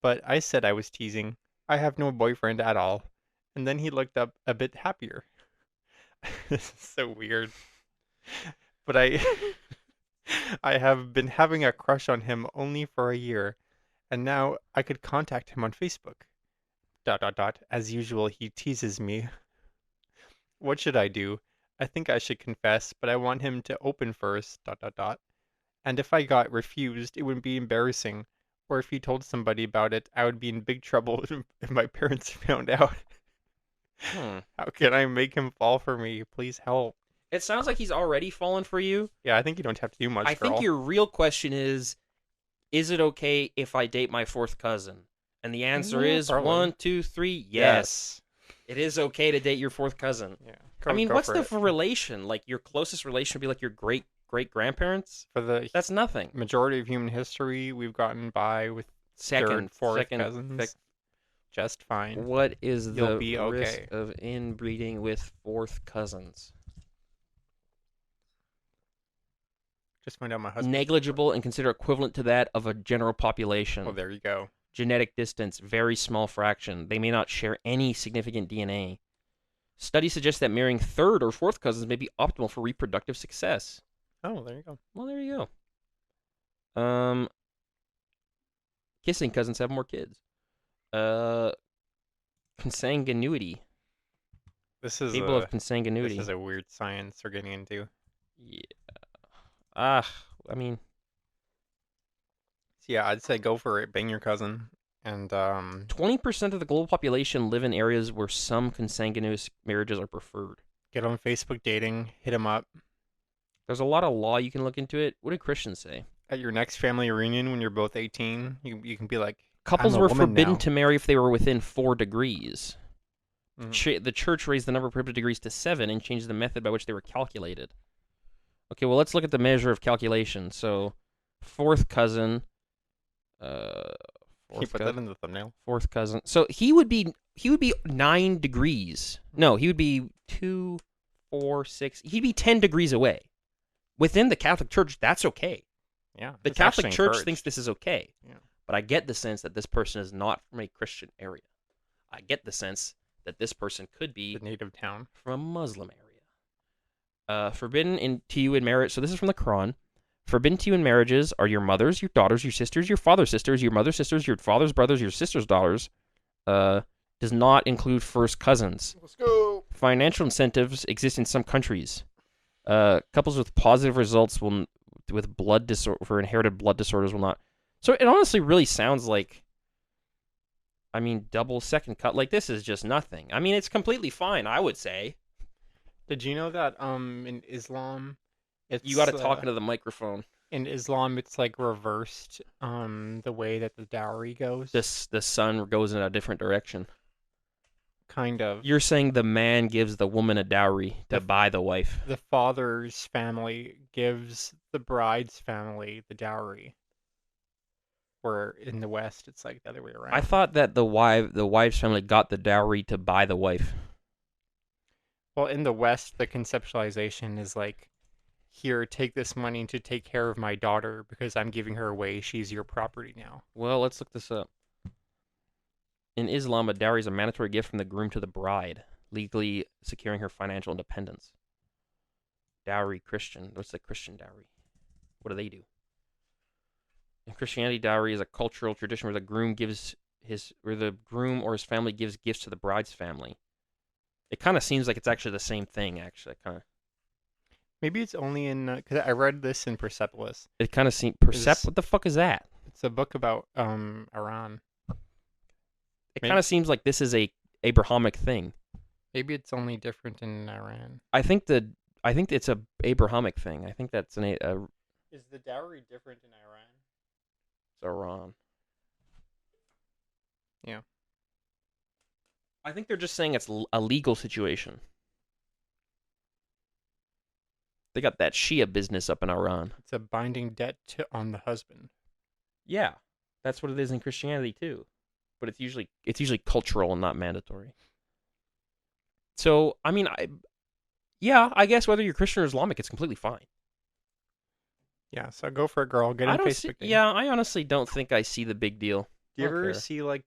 But I said I was teasing. I have no boyfriend at all. And then he looked up a bit happier. This is so weird. But I have been having a crush on him only for a year, and now I could contact him on Facebook. ... As usual, he teases me. What should I do? I think I should confess, but I want him to open first ... And if I got refused, it would be embarrassing. Or if he told somebody about it, I would be in big trouble if my parents found out. How can I make him fall for me? Please help. It sounds like he's already fallen for you. Yeah, I think you don't have to do much, I think your real question is it okay if I date my fourth cousin? And the answer is probably. 1, 2, 3, yes. It is okay to date your fourth cousin. Yeah. What's the relation? Like your closest relation would be like your great-grandparents? For the That's nothing. Majority of human history, we've gotten by with fourth cousins. Just fine. What is You'll the be risk okay. of inbreeding with fourth cousins? Just find out my husband. Negligible and consider equivalent to that of a general population. Oh, there you go. Genetic distance, very small fraction. They may not share any significant DNA. Studies suggest that marrying third or fourth cousins may be optimal for reproductive success. Oh, there you go. Well, there you go. Kissing cousins have more kids. Consanguinity. This is Table of consanguinity. This is a weird science we're getting into. Yeah. I mean, so yeah, I'd say go for it. Bang your cousin. And 20% of the global population live in areas where some consanguineous marriages are preferred. Get on Facebook dating. Hit them up. There's a lot of law you can look into it. What do Christians say? At your next family reunion, when you're both 18, you can be like, couples were forbidden now. to marry if they were within 4 degrees. Mm-hmm. The church raised the number of prohibited degrees to 7 and changed the method by which they were calculated. Okay, well, let's look at the measure of calculation. So, fourth cousin, uh, Can you put that in the thumbnail? fourth cousin. So he would be 9 degrees. No, he would be 2, 4, 6. He'd be 10 degrees away. Within the Catholic Church, that's okay. Yeah. The it's Catholic actually Church encouraged. thinks this is okay. Yeah. But I get the sense that this person is not from a Christian area. I get the sense that this person could be The native town. from a Muslim area. Forbidden to you in marriage. So this is from the Quran. Forbidden to you in marriages are your mothers, your daughters, your sisters, your father's sisters, your mother's sisters, your father's brothers, your sister's daughters. Does not include first cousins. Let's go. Financial incentives exist in some countries. Couples with positive results with blood disorder for inherited blood disorders will not. So it honestly really sounds like, I mean, double second cut. Like, this is just nothing. I mean, it's completely fine, I would say. Did you know that in Islam, it's You got to talk into the microphone. in Islam it's like reversed the way that the dowry goes. The son goes in a different direction. Kind of. You're saying the man gives the woman a dowry to buy the wife. The father's family gives the bride's family the dowry. Where in the West it's like the other way around. I thought that the wife's family got the dowry to buy the wife. Well, in the West, the conceptualization is like, here, take this money to take care of my daughter because I'm giving her away. She's your property now. Well, let's look this up. In Islam, a dowry is a mandatory gift from the groom to the bride, legally securing her financial independence. Dowry, Christian. What's the Christian dowry? What do they do? In Christianity, dowry is a cultural tradition where the groom or his family gives gifts to the bride's family. It kind of seems like it's actually the same thing. Actually, Maybe it's only in because I read this in Persepolis. It kind of seems What the fuck is that? It's a book about Iran. It kind of seems like this is a Abrahamic thing. Maybe it's only different in Iran. I think it's a Abrahamic thing. I think that's Is the dowry different in Iran? It's Iran. Yeah. I think they're just saying it's a legal situation. They got that Shia business up in Iran. It's a binding debt on the husband. Yeah, that's what it is in Christianity too, but it's usually cultural and not mandatory. So I mean, I guess whether you're Christian or Islamic, it's completely fine. Yeah, so go for it, girl. Get on Facebook. Yeah, I honestly don't think I see the big deal. Do you ever see like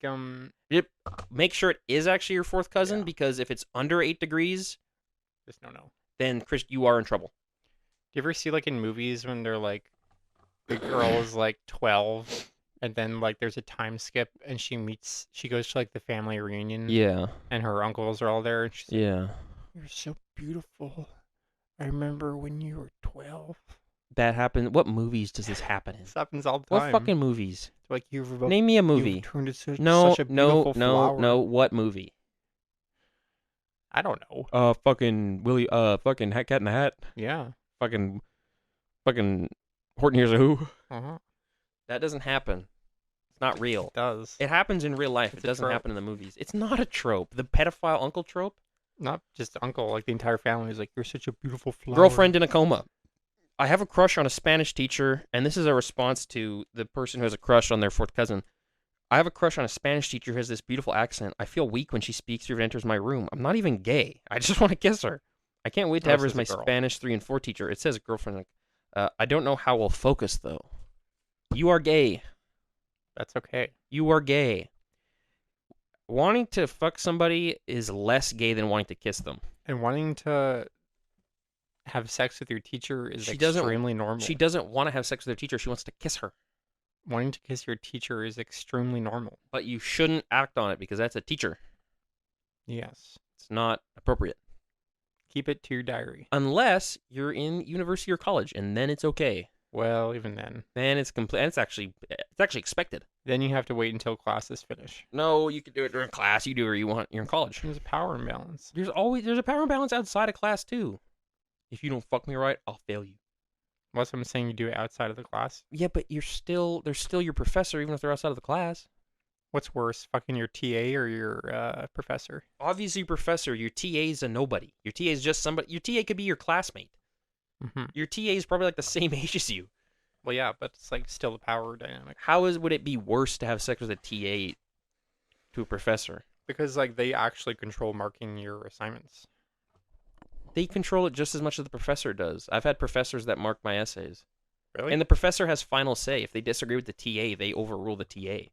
Make sure it is actually your fourth cousin, Yeah. because if it's under 8 degrees, just no. then Chris, you are in trouble. Do you ever see like in movies when they're like the girl is like 12 and then like there's a time skip and she goes to like the family reunion Yeah, and her uncles are all there and she's like, yeah. "You're so beautiful. I remember when you were 12." That happens. What movies does this happen in? This happens all the What time. fucking movies? It's like Name me a movie. You've turned into such No, a no, beautiful no, flower. no. What movie? I don't know. Fucking Willie. Fucking Cat in the Hat. Yeah. Fucking Horton Hears a Who. Uh-huh. That doesn't happen. It's not real. It does. It happens in real life. It's It a doesn't trope. happen in the movies. It's not a trope. The pedophile uncle trope. Not just the uncle, like the entire family is like, "You're such a beautiful flower." Girlfriend in a coma. I have a crush on a Spanish teacher, and this is a response to the person who has a crush on their fourth cousin. I have a crush on a Spanish teacher who has this beautiful accent. I feel weak when she speaks or even enters my room. I'm not even gay. I just want to kiss her. I can't wait to have her as my Spanish 3 and 4 teacher. It says a girlfriend. I don't know how we'll focus, though. You are gay. That's okay. You are gay. Wanting to fuck somebody is less gay than wanting to kiss them. And wanting to have sex with your teacher is extremely normal. She doesn't want to have sex with her teacher. She wants to kiss her. Wanting to kiss your teacher is extremely normal. But you shouldn't act on it because that's a teacher. Yes. It's not appropriate. Keep it to your diary. Unless you're in university or college, and then it's okay. Well, even then. Then it's complete. It's actually expected. Then you have to wait until classes finish. No, you can do it during class. You do whatever you want. You're in college. There's a power imbalance. There's a power imbalance outside of class too. If you don't fuck me right, I'll fail you. What's I'm saying? You do it outside of the class. Yeah, but they're still your professor, even if they're outside of the class. What's worse, fucking your TA or your professor? Obviously, your professor. Your TA is a nobody. Your TA is just somebody. Your TA could be your classmate. Mm-hmm. Your TA is probably like the same age as you. Well, yeah, but it's like still the power dynamic. Would it be worse to have sex with a TA to a professor? Because like they actually control marking your assignments. They control it just as much as the professor does. I've had professors that mark my essays. Really? And the professor has final say. If they disagree with the TA, they overrule the TA.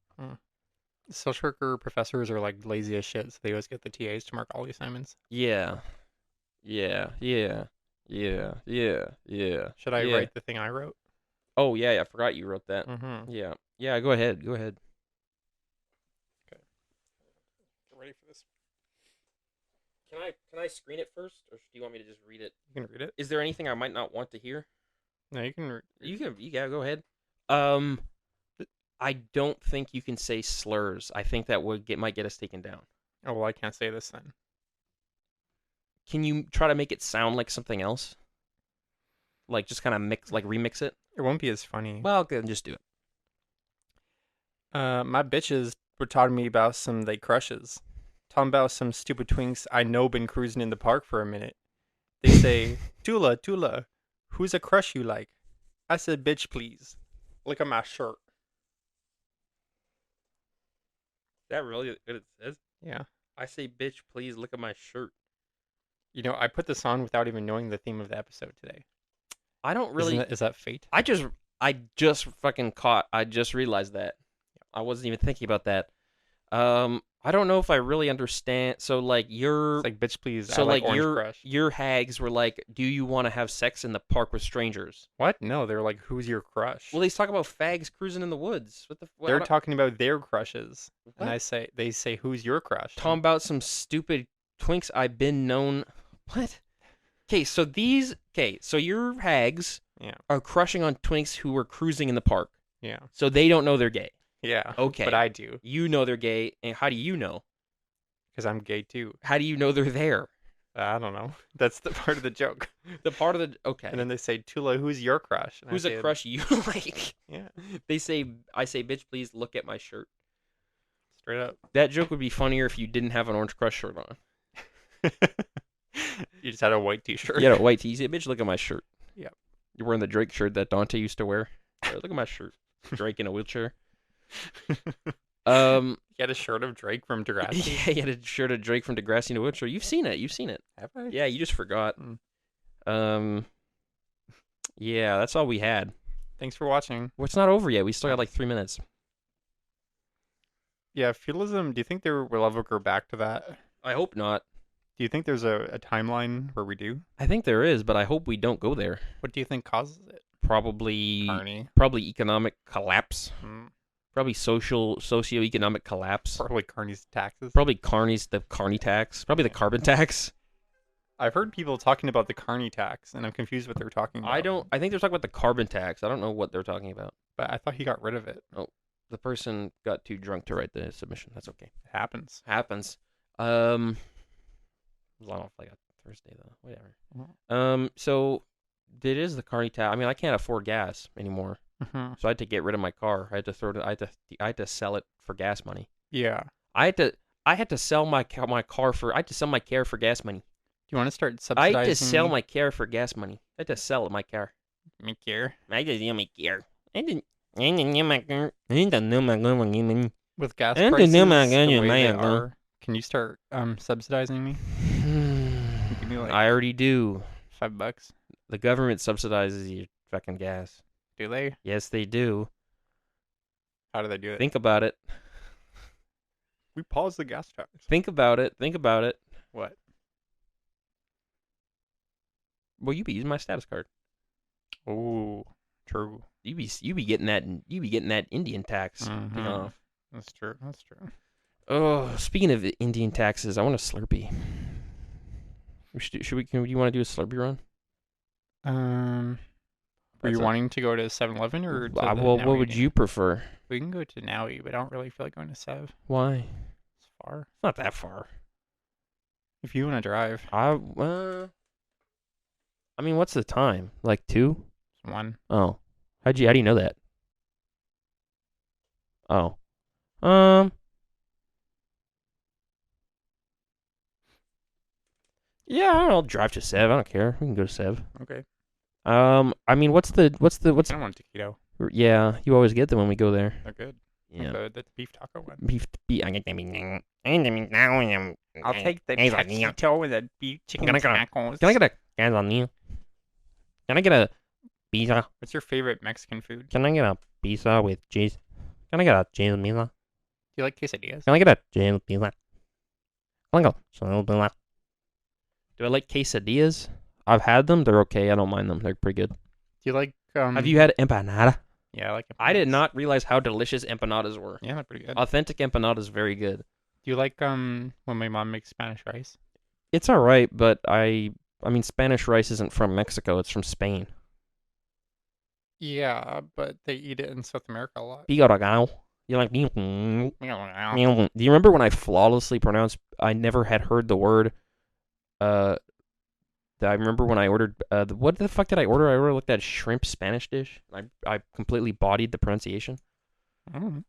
Social worker professors are like lazy as shit, so they always get the TAs to mark all the assignments. Yeah. Yeah. Yeah. Yeah. Yeah. Yeah. Should I yeah. write the thing I wrote? Oh, yeah. I forgot you wrote that. Mm-hmm. Yeah. Yeah. Go ahead. Go ahead. Okay. Get ready for this. Can I screen it first, or do you want me to just read it? You can read it. Is there anything I might not want to hear? No, you can. Yeah, go ahead. I don't think you can say slurs. I think that might get us taken down. Oh well, I can't say this then. Can you try to make it sound like something else? Like just kind of remix it? It won't be as funny. Well, then just do it. My bitches were talking me about some they crushes. Talking about some stupid twinks I know been cruising in the park for a minute. They say, Tula, who's a crush you like? I said, bitch, please. Look at my shirt. Is that really what it says? Yeah. I say, bitch, please look at my shirt. You know, I put this on without even knowing the theme of the episode today. I don't really. Is that fate? I just fucking caught. I just realized that. I wasn't even thinking about that. I don't know if I really understand. So like It's like, bitch, please. so I like Orange your Crush. your hags were like, do you want to have sex in the park with strangers? What? No, they're like, who's your crush? Well, they talk about fags cruising in the woods. What the? They're talking about their crushes, and What? they say, who's your crush? Talking about some stupid twinks I've been known. What? Okay, so your hags Yeah. are crushing on twinks who were cruising in the park. Yeah. So they don't know they're gay. Yeah. Okay. But I do, You know they're gay, and how do you know? because I'm gay too. How do you know they're there? I don't know. That's the part of the joke. The part of the okay. And then they say, Tula, who's your crush? And I Who's a say, crush you like? Yeah. I say, bitch, please look at my shirt. Straight up. That joke would be funnier if you didn't have an Orange Crush shirt on. You just had a white t-shirt. You had a white tee. You say, bitch, look at my shirt. Yep. You're wearing the Drake shirt that Dante used to wear. Look at my shirt. Drake in a wheelchair. You had a shirt of Drake from Degrassi. Yeah, you had a shirt of Drake from Degrassi in a wheelchair. You've seen it. Have I? Yeah, you just forgot. Mm. Yeah, that's all we had. Thanks for watching. Well, it's not over yet. We still got like 3 minutes. Yeah, feudalism, do you think there will ever go back to that? I hope not. Do you think there's a timeline where we do? I think there is, but I hope we don't go there. What do you think causes it? Probably Carney. economic collapse. Probably socio-economic collapse. Probably Carney's taxes. Probably the Carney tax. Probably the carbon tax. I've heard people talking about the Carney tax, and I'm confused what they're talking about. I think they're talking about the carbon tax. I don't know what they're talking about. But I thought he got rid of it. The person got too drunk to write the submission. That's okay. It happens. Happens. It was on like a Thursday though. Whatever. So it is the Carney tax. I mean, I can't afford gas anymore, Mm-hmm. so I had to get rid of my car. I had to I had to sell it for gas money. Yeah. I had to sell my car for. I had to sell my car for gas money. Do you want to start I subsidizing? had to sell my car for gas money. I had to sell my car. My care. I had to sell my car. I didn't know my car. I didn't know my car. With gas I prices don't know my the way God, they man. are, can you start subsidizing me? Give me like I already do. $5. The government subsidizes your fucking gas. Do they? Yes, they do. How do they do it? Think about it. We pause the gas tax. Think about it. Think about it. What? Well, you be using my status card. Oh, true. You be getting that Indian tax. Mhm. off. That's true. That's true. Oh, speaking of Indian taxes, I want a Slurpee. Do you want to do a Slurpee run? Were you wanting to go to 7-Eleven or to the Well, what Nowie? would you prefer? We can go to Nowie, but I don't really feel like going to Sev. Why? It's far. It's not that far. If you want to drive, I mean, what's the time? Like 2? it's 1. Oh. How do you know that? Oh. Yeah, I'll drive to Sev. I don't care. We can go to Sev. Okay. I mean, what's I don't want taquito. Yeah, you always get them when we go there. They're good. Yeah. Like the beef taco one. Beef. I'll take the taquito with the beef chicken tacos. Can I get a quesadilla? Can I get a pizza? What's your favorite Mexican food? Can I get a pizza with cheese? Can I get a cheese pizza? Do you like quesadillas? Can I get a cheese pizza? Can I go cheese pizza? Do I like quesadillas? I've had them. They're okay. I don't mind them. They're pretty good. Do you like Have you had empanada? Yeah, I like empanadas. I did not realize how delicious empanadas were. Yeah, they're pretty good. Authentic empanadas, very good. Do you like when my mom makes Spanish rice? It's all right, but I mean, Spanish rice isn't from Mexico. It's from Spain. Yeah, but they eat it in South America a lot. Pigaragao. You like? Do you remember when I flawlessly pronounced? I never had heard the word. I remember when I ordered. What the fuck did I order? I ordered like that shrimp Spanish dish. I completely bodied the pronunciation. I don't know.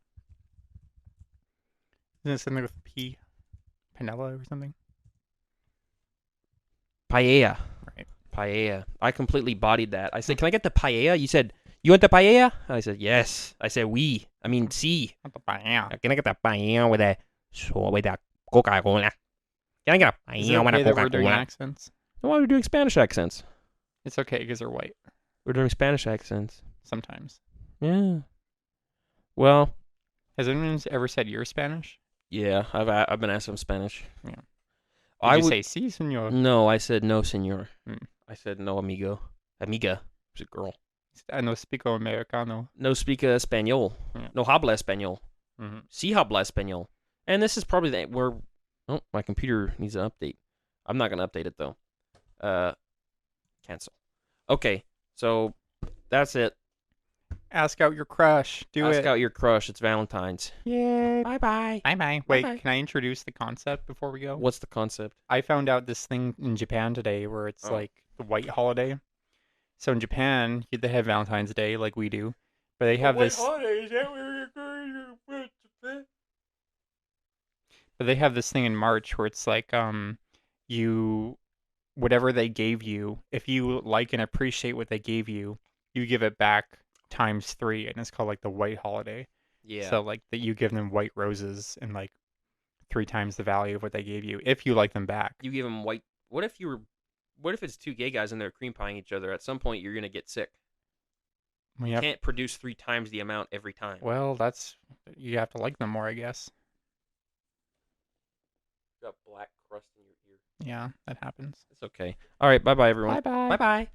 Isn't it something with P? Panella or something? Paella. Right. Paella. I completely bodied that. I said, "Can I get the paella?" You said, "You want the paella?" I said, "Yes." I said, "Oui." I mean, si. Not the paella. Can I get the paella with a Coca-Cola? Can I get a Is it paella with okay a that we're doing Coca-Cola? accents? Why are we doing Spanish accents? It's okay because they're white. We're doing Spanish accents. Sometimes. Yeah. Well. Has anyone ever said you're Spanish? Yeah, I've been asked some Spanish. Yeah. Did I you would say si, senor? No, I said no, senor. Hmm. I said no, amigo. Amiga. It's a girl. I no speako americano. No speak español. Yeah. No habla español. Mm-hmm. Si habla español. And this is probably where. Oh, my computer needs an update. I'm not gonna update it though. Cancel. Okay, so that's it. Ask out your crush. Ask out your crush. It's Valentine's. Yay. Bye-bye. Bye-bye. Wait, Bye-bye. can I introduce the concept before we go? What's the concept? I found out this thing in Japan today where it's like the white holiday. So in Japan, they have Valentine's Day like we do, but they have this. Holiday, is that where you're But they have this thing in March where it's like you whatever they gave you, if you like and appreciate what they gave you, you give it back times 3, and it's called like the white holiday. Yeah. So like that you give them white roses and like 3 times the value of what they gave you if you like them back. You give them white. What if it's 2 gay guys and they're cream pieing each other? At some point, you're gonna get sick. You can't produce 3 times the amount every time. Well, you have to like them more, I guess. You got black crust in your ear. Yeah, that happens. It's okay. All right. Bye bye, everyone. Bye bye. Bye bye.